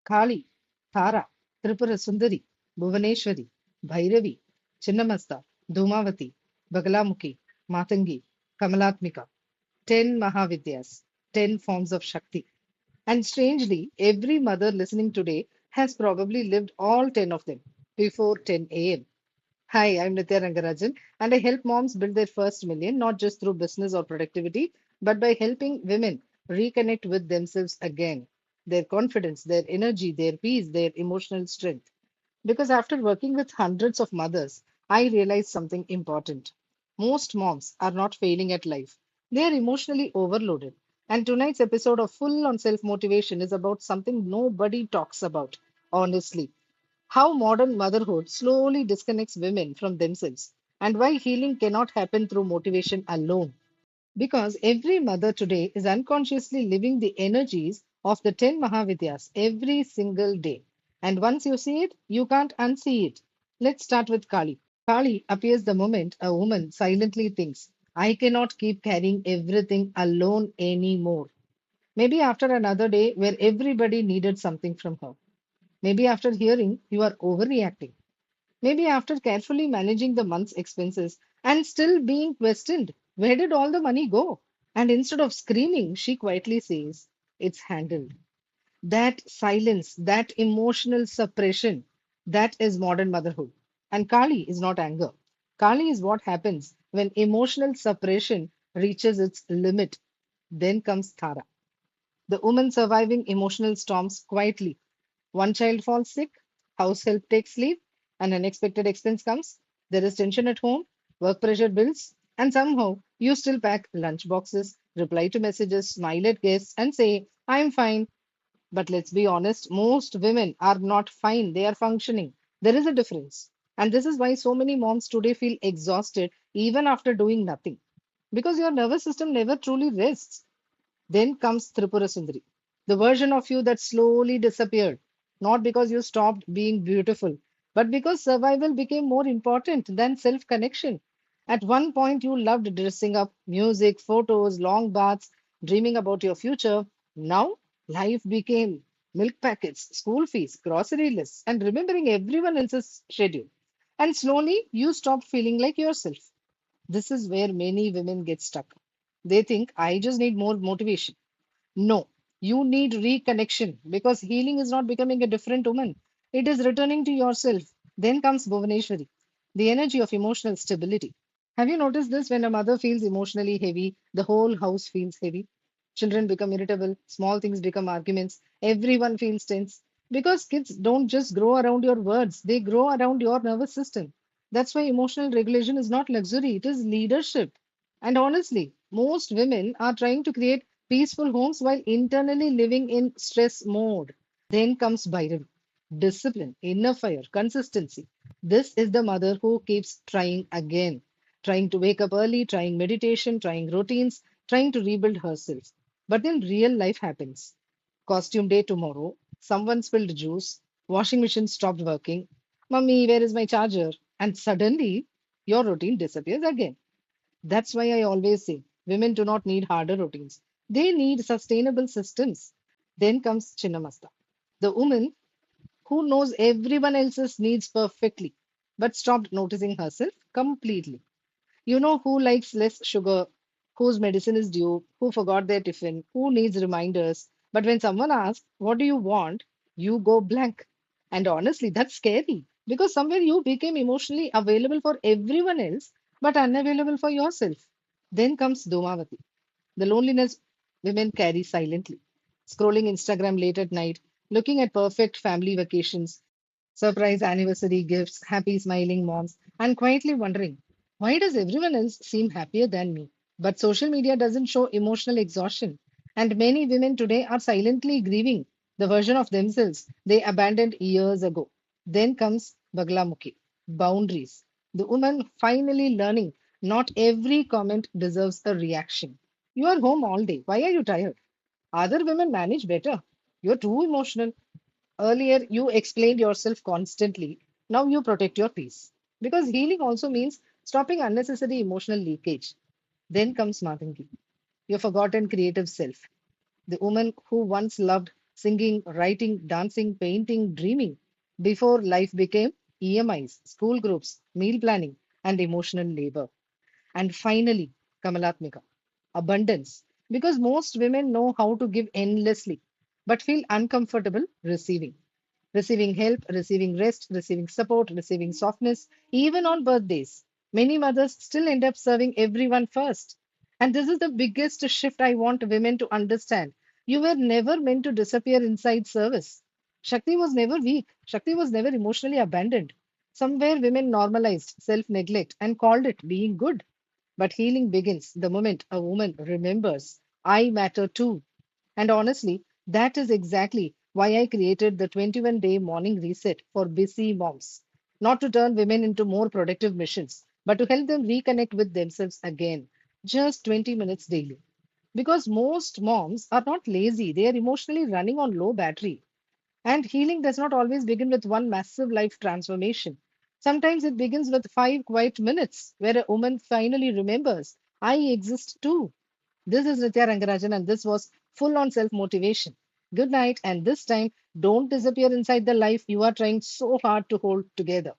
Kali, Tara, Tripura Sundari, Bhuvaneshwari, Bhairavi, Chinnamasta, Dhumavati, Bagalamukhi, Matangi, Kamalatmika. 10 Mahavidyas, 10 forms of Shakti. And strangely, every mother listening today has probably lived all 10 of them before 10 a.m. Hi, I'm Nitya Rangarajan, and I help moms build their first million not just through business or productivity, but by helping women reconnect with themselves again, their confidence, their energy, their peace, their emotional strength. Because after working with hundreds of mothers, I realized something important. Most moms are not failing at life, they are emotionally overloaded. And tonight's episode of Full on Self Motivation is about something nobody talks about, honestly. How modern motherhood slowly disconnects women from themselves, and why healing cannot happen through motivation alone. Because every mother today is unconsciously living the energies of the 10 Mahavidyas every single day. And once you see it, you can't unsee it. Let's start with Kali. Kali appears the moment a woman silently thinks, I cannot keep carrying everything alone anymore. Maybe after another day where everybody needed something from her. Maybe after hearing you are overreacting. Maybe after carefully managing the month's expenses and still being questioned, where did all the money go? And instead of screaming, she quietly says, it's handled. That silence, that emotional suppression, that is modern motherhood. And Kali is not anger. Kali is what happens when emotional suppression reaches its limit. Then comes Tara, the woman surviving emotional storms quietly. One child falls sick, house help takes leave, an unexpected expense comes. There is tension at home, work pressure builds, and somehow you still pack lunch boxes, reply to messages, smile at guests, and say, I'm fine. But let's be honest, most women are not fine, they are functioning. There is a difference. And this is why so many moms today feel exhausted even after doing nothing. Because your nervous system never truly rests. Then comes Tripura Sundari, the version of you that slowly disappeared, not because you stopped being beautiful, but because survival became more important than self connection. At one point, you loved dressing up, music, photos, long baths, dreaming about your future. Now, life became milk packets, school fees, grocery lists, and remembering everyone else's schedule. And slowly, you stopped feeling like yourself. This is where many women get stuck. They think, I just need more motivation. No, you need reconnection because healing is not becoming a different woman. It is returning to yourself. Then comes Bhuvaneshwari, the energy of emotional stability. Have you noticed this? When a mother feels emotionally heavy, the whole house feels heavy. Children become irritable, small things become arguments, everyone feels tense. Because kids don't just grow around your words, they grow around your nervous system. That's why emotional regulation is not luxury, it is leadership. And honestly, most women are trying to create peaceful homes while internally living in stress mode. Then comes Bhairavi, discipline, inner fire, consistency. This is the mother who keeps trying again, trying to wake up early, trying meditation, trying routines, trying to rebuild herself. But then real life happens. Costume day tomorrow, someone spilled juice, washing machine stopped working. Mummy, where is my charger? And suddenly, your routine disappears again. That's why I always say women do not need harder routines. They need sustainable systems. Then comes Chinnamasta, the woman who knows everyone else's needs perfectly, but stopped noticing herself completely. You know who likes less sugar, whose medicine is due, who forgot their tiffin, who needs reminders. But when someone asks, what do you want? You go blank. And honestly, that's scary because somewhere you became emotionally available for everyone else, but unavailable for yourself. Then comes Domavati, the loneliness women carry silently, scrolling Instagram late at night, looking at perfect family vacations, surprise anniversary gifts, happy smiling moms, and quietly wondering, why does everyone else seem happier than me? But social media doesn't show emotional exhaustion, and many women today are silently grieving the version of themselves they abandoned years ago. Then comes Baglamukhi, boundaries. The woman finally learning not every comment deserves a reaction. You are home all day. Why are you tired? Other women manage better. You're too emotional. Earlier, you explained yourself constantly. Now you protect your peace. Because healing also means stopping unnecessary emotional leakage. Then comes Matangi, your forgotten creative self, the woman who once loved singing, writing, dancing, painting, dreaming, before life became EMIs, school groups, meal planning, and emotional labor. And finally, Kamalatmika, abundance. Because most women know how to give endlessly, but feel uncomfortable receiving. Receiving help, receiving rest, receiving support, receiving softness, even on birthdays. Many mothers still end up serving everyone first. And this is the biggest shift I want women to understand. You were never meant to disappear inside service. Shakti was never weak. Shakti was never emotionally abandoned. Somewhere women normalized self neglect and called it being good. But healing begins the moment a woman remembers, I matter too. And honestly, that is exactly why I created the 21-day morning reset for busy moms. Not to turn women into more productive machines, but to help them reconnect with themselves again. Just 20 minutes daily. Because most moms are not lazy, they are emotionally running on low battery. And healing does not always begin with one massive life transformation. Sometimes it begins with 5 quiet minutes where a woman finally remembers, I exist too. This is Nitya Rangarajan, and this was full on self motivation. Good night, and this time, don't disappear inside the life you are trying so hard to hold together.